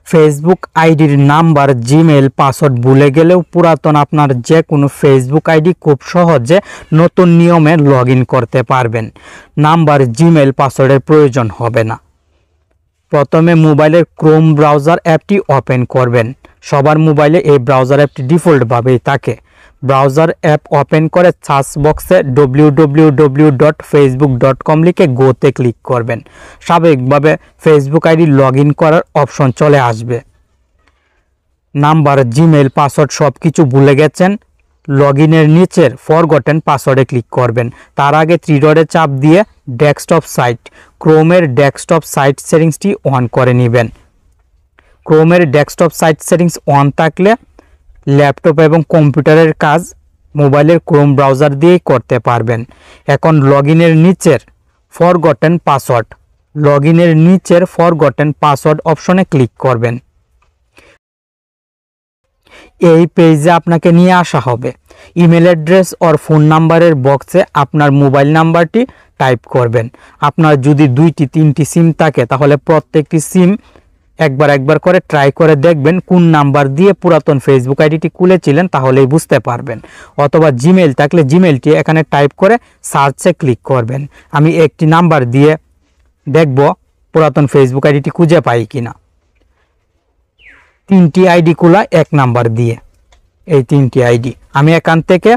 Facebook আইডির number, Gmail, password ভুলে গেলেও পুরাতন আপনার যে কোনো ফেসবুক আইডি খুব সহজে নতুন নিয়মে লগ ইন করতে পারবেন। নাম্বার, জিমেল, পাসওয়ার্ডের প্রয়োজন হবে না। প্রথমে মোবাইলের ক্রোম ব্রাউজার অ্যাপটি ওপেন করবেন। সবার মোবাইলে এই ব্রাউজার অ্যাপটি ডিফল্টভাবেই থাকে। ব্রাউজার অ্যাপ ওপেন করে সার্চ বক্সে www.facebook.com লিখে গোতে ক্লিক করবেন। স্বাভাবিকভাবে ফেসবুক আইডি লগ ইন করার অপশন চলে আসবে। নাম্বার, জিমেল, পাসওয়ার্ড সব কিছু ভুলে গেছেন, লগ ইনের নিচের ফরগটেন পাসওয়ার্ডে ক্লিক করবেন। তার আগে থ্রি ডটে চাপ দিয়ে ডেস্কটপ সাইট, ক্রোমের ডেস্কটপ সাইট সেটিংসটি অন করে নেবেন। ক্রোমের ডেস্কটপ সাইট সেটিংস অন থাকলে ল্যাপটপ এবং কম্পিউটারের কাজ মোবাইলের ক্রোম ব্রাউজার দিয়েই করতে পারবেন। এখন লগ ইনের নিচের ফরগটেন পাসওয়ার্ড, লগ ইনের নিচের ফরগটেন পাসওয়ার্ড অপশনে ক্লিক করবেন। এই পেজে আপনাকে নিয়ে আসা হবে। ইমেল অ্যাড্রেস আর ফোন নাম্বারের বক্সে আপনার মোবাইল নাম্বারটি টাইপ করবেন। আপনার যদি 2টি 3টি সিম থাকে তাহলে প্রত্যেকটি সিম একবার করে ট্রাই করে দেখবেন কোন নাম্বার দিয়ে পুরাতন ফেসবুক আইডিটি খুলেছিলেন, তাহলেই বুঝতে পারবেন। অথবা জিমেল থাকলে জিমেলটি এখানে টাইপ করে সার্চে ক্লিক করবেন। আমি একটি নাম্বার দিয়ে দেখব পুরাতন ফেসবুক আইডিটি খুঁজে পাই কিনা। 3টি আইডি খোলা এক নাম্বার দিয়ে, এই 3টি আইডি। আমি এখান থেকে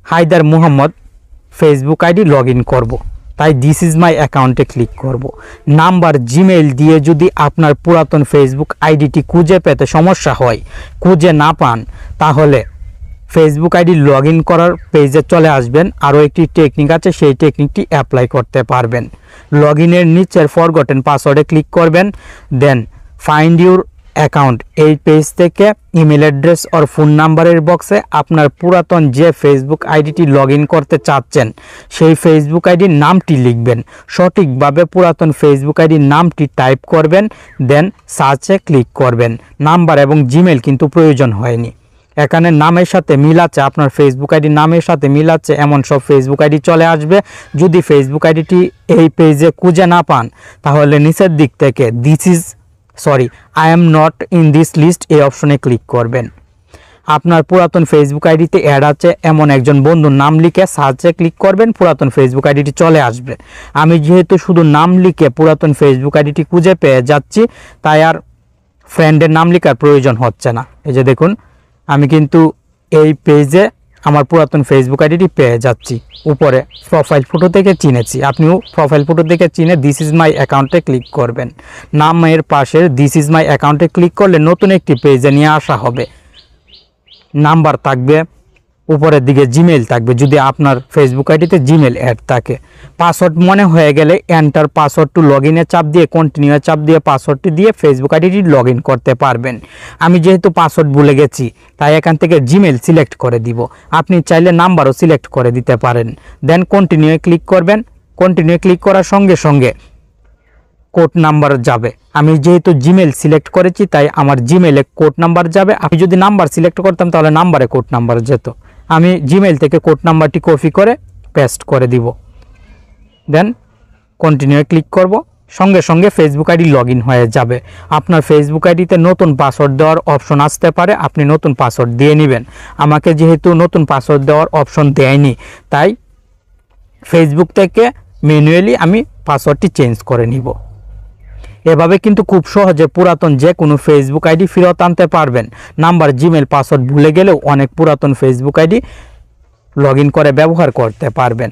Haidar Mohammad Facebook ID log in করবো, তাই দিস ইজ মাই অ্যাকাউন্টে ক্লিক করব। নাম্বার, জিমেল দিয়ে যদি আপনার পুরাতন ফেসবুক আইডিটি খুঁজে পেতে সমস্যা হয়, খুঁজে না পান, তাহলে ফেসবুক আইডি লগ ইন করার পেজে চলে আসবেন। আরও একটি টেকনিক আছে, সেই টেকনিকটি অ্যাপ্লাই করতে পারবেন। লগ ইনের নিচের ফরগটেন পাসওয়ার্ডে ক্লিক করবেন, দেন ফাইন্ড ইউর অ্যাকাউন্ট, এই পেজ থেকে ইমেল অ্যাড্রেস আর ফোন নাম্বারের বক্সে আপনার পুরাতন যে ফেসবুক আইডিটি লগ ইন করতে চাচ্ছেন সেই ফেসবুক আইডির নামটি লিখবেন। সঠিকভাবে পুরাতন ফেসবুক আইডির নামটি টাইপ করবেন, দেন সার্চে ক্লিক করবেন। নাম্বার এবং জিমেল কিন্তু প্রয়োজন হয়নি। এখানে নামের সাথে মিল আছে, আপনার ফেসবুক আইডির নামের সাথে মিল আছে এমন সব ফেসবুক আইডি চলে আসবে। যদি ফেসবুক আইডিটি এই পেজে খুঁজে না পান তাহলে নিচের দিক থেকে I am not in this list এই অপশনে ক্লিক করবেন। আপনার পুরাতন ফেসবুক আইডিতে অ্যাড আছে এমন একজন বন্ধুর নাম লিখে সার্চে ক্লিক করবেন, পুরাতন ফেসবুক আইডিটি চলে আসবে। আমি যেহেতু শুধু নাম লিখে পুরাতন ফেসবুক আইডিটি খুঁজে পেয়ে যাচ্ছি, তাই আর ফ্রেন্ডের নাম লেখার প্রয়োজন হচ্ছে না। এই যে দেখুন, আমি কিন্তু এই পেজে আমার পুরাতন ফেসবুক আইডিটি পেয়ে যাচ্ছি। উপরে প্রোফাইল ফটো থেকে চিনেছি, আপনিও প্রোফাইল ফটো থেকে চিনে দিস ইজ মাই অ্যাকাউন্টে ক্লিক করবেন। নামের পাশে দিস ইজ মাই অ্যাকাউন্টে ক্লিক করলে নতুন একটি পেজে নিয়ে আসা হবে। নাম্বার থাকবে, উপরের দিকে জিমেল থাকবে যদি আপনার ফেসবুক আইডিতে জিমেল অ্যাড থাকে। পাসওয়ার্ড মনে হয়ে গেলে এন্টার পাসওয়ার্ড টু লগ ইনে চাপ দিয়ে কন্টিনিউ চাপ দিয়ে পাসওয়ার্ডটি দিয়ে ফেসবুক আইডিটি লগ ইন করতে পারবেন। আমি যেহেতু পাসওয়ার্ড ভুলে গেছি তাই এখান থেকে জিমেল সিলেক্ট করে দিব। আপনি চাইলে নাম্বারও সিলেক্ট করে দিতে পারেন। দেন কন্টিনিউ ক্লিক করবেন। কন্টিনিউ ক্লিক করার সঙ্গে সঙ্গে কোড নাম্বার যাবে। আমি যেহেতু জিমেল সিলেক্ট করেছি তাই আমার জিমেলে কোড নাম্বার যাবে। আমি যদি নাম্বার সিলেক্ট করতাম তাহলে নাম্বারে কোড নাম্বার যেত। আমি জিমেল থেকে কোড নাম্বারটি কপি করে পেস্ট করে দিব। দেন কন্টিনিউ ক্লিক করব। সঙ্গে সঙ্গে ফেসবুক আইডি লগ ইন হয়ে যাবে। আপনার ফেসবুক আইডিতে নতুন পাসওয়ার্ড দেওয়ার অপশন আসতে পারে, আপনি নতুন পাসওয়ার্ড দিয়ে নেবেন। আমাকে যেহেতু নতুন পাসওয়ার্ড দেওয়ার অপশন দেয়নি তাই ফেসবুক থেকে ম্যানুয়ালি আমি পাসওয়ার্ডটি চেঞ্জ করে নিব। এভাবে কিন্তু খুব সহজে পুরাতন যে কোনো ফেসবুক আইডি ফেরত আনতে পারবেন। নাম্বার, জিমেল, পাসওয়ার্ড ভুলে গেলেও অনেক পুরাতন ফেসবুক আইডি লগ ইন করে ব্যবহার করতে পারবেন।